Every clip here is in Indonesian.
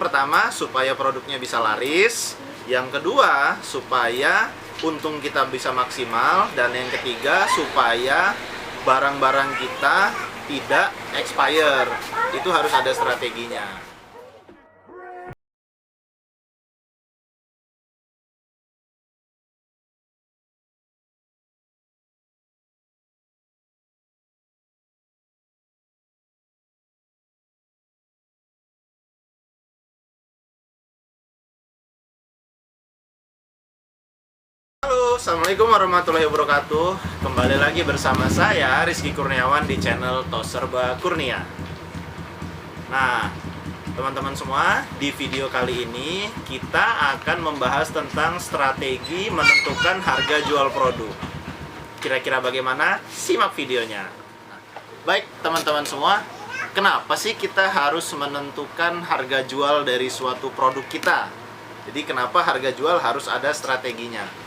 pertama, supaya produknya bisa laris. Yang kedua, supaya untung kita bisa maksimal. Dan yang ketiga, supaya barang-barang kita tidak expire. Itu harus ada strateginya. Halo, Assalamualaikum warahmatullahi wabarakatuh. Kembali lagi bersama saya Rizky Kurniawan di channel Tos Serba Kurnia. Nah, teman-teman semua, di video kali ini kita akan membahas tentang strategi menentukan harga jual produk. Kira-kira bagaimana? Simak videonya. Baik, teman-teman semua, kenapa sih kita harus menentukan harga jual dari suatu produk kita? Jadi kenapa harga jual harus ada strateginya?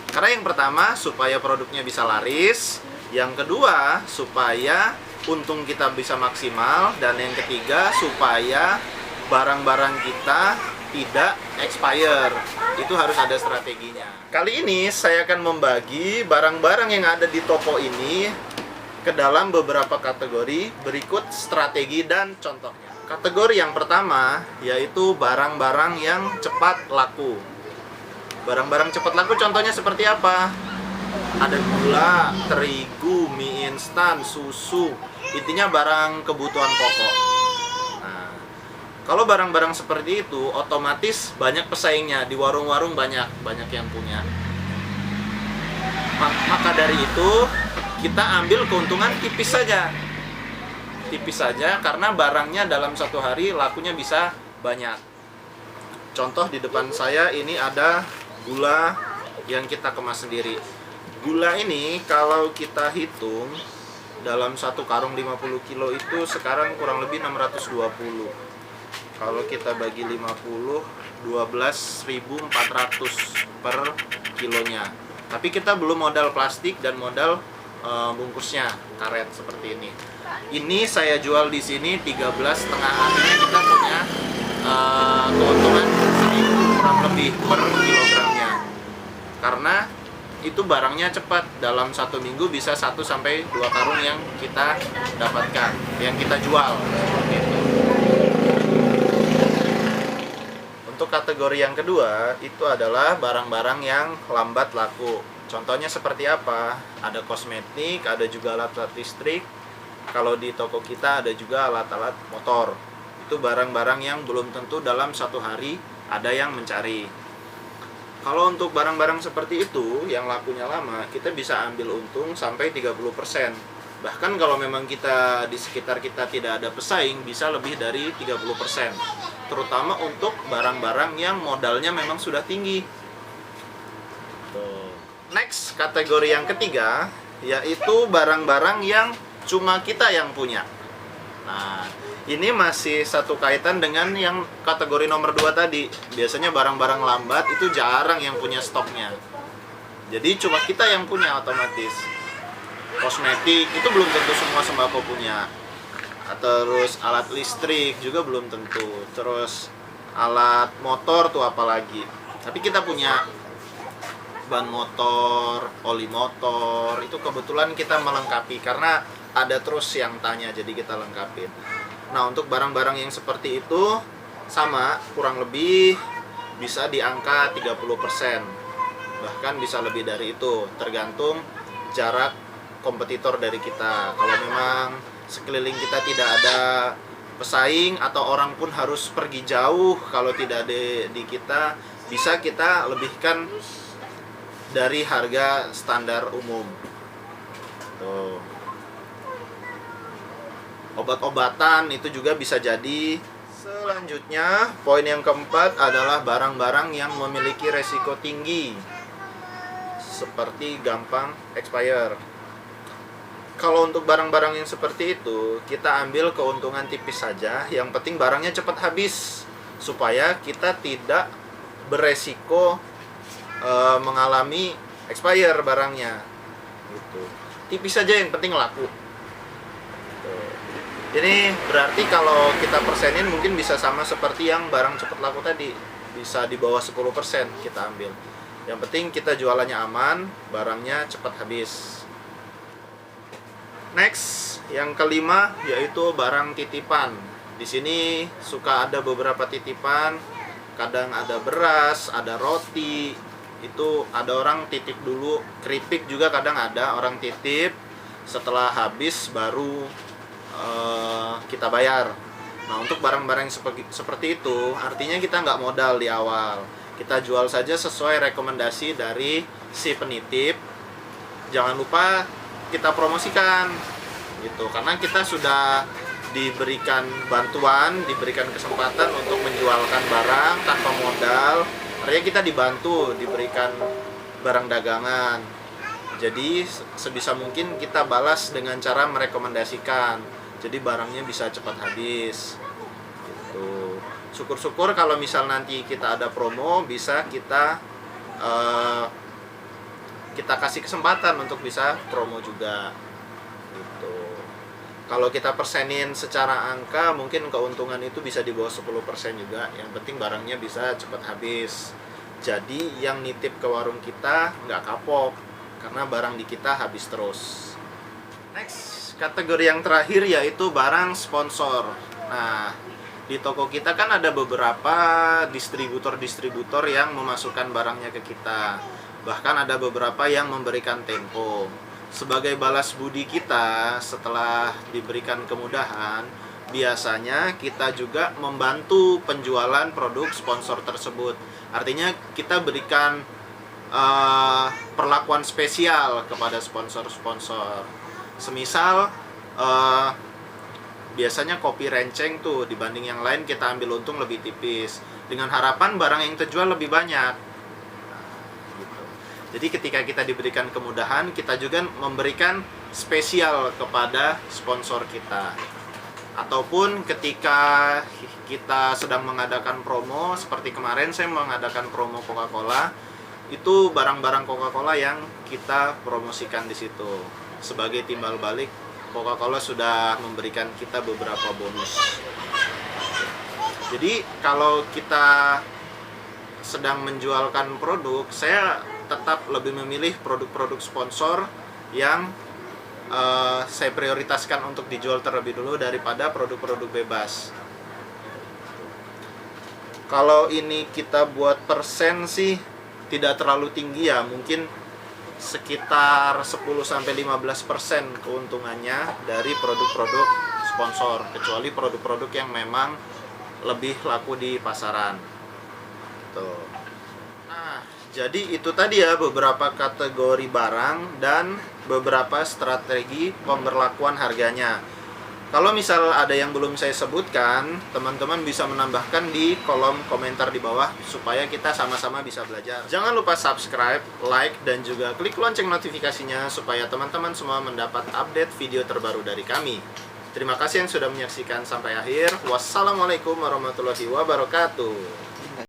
Karena yang pertama, supaya produknya bisa laris. Yang kedua, supaya untung kita bisa maksimal. Dan yang ketiga, supaya barang-barang kita tidak expire. Itu harus ada strateginya. Kali ini saya akan membagi barang-barang yang ada di toko ini ke dalam beberapa kategori berikut strategi dan contohnya. Kategori yang pertama yaitu barang-barang yang cepat laku. Barang-barang cepat laku contohnya seperti apa? Ada gula, terigu, mie instan, susu. Intinya barang kebutuhan pokok. Nah, kalau barang-barang seperti itu otomatis banyak pesaingnya. Di warung-warung banyak yang punya. Maka dari itu kita ambil keuntungan tipis saja. Tipis saja karena barangnya dalam satu hari lakunya bisa banyak. Contoh di depan saya ini ada gula yang kita kemas sendiri. Gula ini kalau kita hitung dalam satu karung 50 kilo itu sekarang kurang lebih 620. Kalau kita bagi 50, 12.400 per kilonya. Tapi kita belum modal plastik dan modal bungkusnya, karet seperti ini. Ini saya jual di sini 13,5, artinya kita punya keuntungan 1.000 kurang lebih per kilogramnya. Karena itu barangnya cepat, dalam satu minggu bisa 1-2 karung yang kita dapatkan, yang kita jual. Gitu. Untuk kategori yang kedua itu adalah barang-barang yang lambat laku. Contohnya seperti apa? Ada kosmetik, ada juga alat-alat listrik. Kalau di toko kita ada juga alat-alat motor. Itu barang-barang yang belum tentu dalam satu hari ada yang mencari. Kalau untuk barang-barang seperti itu yang lakunya lama, kita bisa ambil untung sampai 30%. Bahkan kalau memang kita di sekitar kita tidak ada pesaing, bisa lebih dari 30%. Terutama untuk barang-barang yang modalnya memang sudah tinggi. Next, kategori yang ketiga yaitu barang-barang yang cuma kita yang punya. Nah, ini masih satu kaitan dengan yang kategori nomor 2 tadi. Biasanya barang-barang lambat itu jarang yang punya stoknya. Jadi cuma kita yang punya otomatis. Kosmetik itu belum tentu semua sembako punya. Terus alat listrik juga belum tentu. Terus alat motor tuh apalagi. Tapi kita punya ban motor, oli motor. Itu kebetulan kita melengkapi karena ada terus yang tanya, jadi kita lengkapin. Nah, untuk barang-barang yang seperti itu sama, kurang lebih bisa di angka 30%. Bahkan bisa lebih dari itu, tergantung jarak kompetitor dari kita. Kalau memang sekeliling kita tidak ada pesaing atau orang pun harus pergi jauh, kalau tidak ada di kita, bisa kita lebihkan dari harga standar umum. Tuh. Obat-obatan itu juga bisa jadi. Selanjutnya, poin yang keempat adalah barang-barang yang memiliki resiko tinggi, seperti gampang expire. Kalau untuk barang-barang yang seperti itu, kita ambil keuntungan tipis saja. Yang penting barangnya cepat habis, supaya kita tidak beresiko mengalami expire barangnya. Gitu. Tipis saja, yang penting laku. Ini berarti kalau kita persenin mungkin bisa sama seperti yang barang cepat laku tadi. Bisa di bawah 10% kita ambil. Yang penting kita jualannya aman, barangnya cepat habis. Next, yang kelima yaitu barang titipan. Di sini suka ada beberapa titipan, kadang ada beras, ada roti. Itu ada orang titip dulu, keripik juga kadang ada orang titip, setelah habis baru kita bayar. Nah, untuk barang-barang seperti itu artinya kita nggak modal di awal, kita jual saja sesuai rekomendasi dari si penitip. Jangan lupa kita promosikan gitu, karena kita sudah diberikan bantuan, diberikan kesempatan untuk menjualkan barang tanpa modal. Artinya kita dibantu, diberikan barang dagangan. Jadi sebisa mungkin kita balas dengan cara merekomendasikan. Jadi barangnya bisa cepat habis. Gitu. Syukur-syukur kalau misal nanti kita ada promo, bisa kita kasih kesempatan untuk bisa promo juga. Gitu. Kalau kita persenin secara angka, mungkin keuntungan itu bisa di bawah 10% juga. Yang penting barangnya bisa cepat habis. Jadi yang nitip ke warung kita nggak kapok, karena barang di kita habis terus. Next, kategori yang terakhir yaitu barang sponsor. Nah, di toko kita kan ada beberapa distributor-distributor yang memasukkan barangnya ke kita. Bahkan ada beberapa yang memberikan tempo. Sebagai balas budi kita setelah diberikan kemudahan, biasanya kita juga membantu penjualan produk sponsor tersebut. Artinya kita berikan perlakuan spesial kepada sponsor-sponsor. Semisal biasanya kopi renceng tuh, dibanding yang lain kita ambil untung lebih tipis, dengan harapan barang yang terjual lebih banyak. Gitu. Jadi ketika kita diberikan kemudahan, kita juga memberikan spesial kepada sponsor kita. Ataupun ketika kita sedang mengadakan promo, seperti kemarin saya mengadakan promo Coca-Cola, itu barang-barang Coca-Cola yang kita promosikan di situ. Sebagai timbal balik, Coca-Cola sudah memberikan kita beberapa bonus. Jadi kalau kita sedang menjualkan produk, saya tetap lebih memilih produk-produk sponsor yang saya prioritaskan untuk dijual terlebih dulu daripada produk-produk bebas. Kalau ini kita buat persen sih tidak terlalu tinggi ya, mungkin sekitar 10-15% keuntungannya dari produk-produk sponsor, kecuali produk-produk yang memang lebih laku di pasaran. Tuh. Nah, jadi itu tadi ya beberapa kategori barang dan beberapa strategi pemberlakuan harganya. Kalau misal ada yang belum saya sebutkan, teman-teman bisa menambahkan di kolom komentar di bawah supaya kita sama-sama bisa belajar. Jangan lupa subscribe, like, dan juga klik lonceng notifikasinya supaya teman-teman semua mendapat update video terbaru dari kami. Terima kasih yang sudah menyaksikan sampai akhir. Wassalamualaikum warahmatullahi wabarakatuh.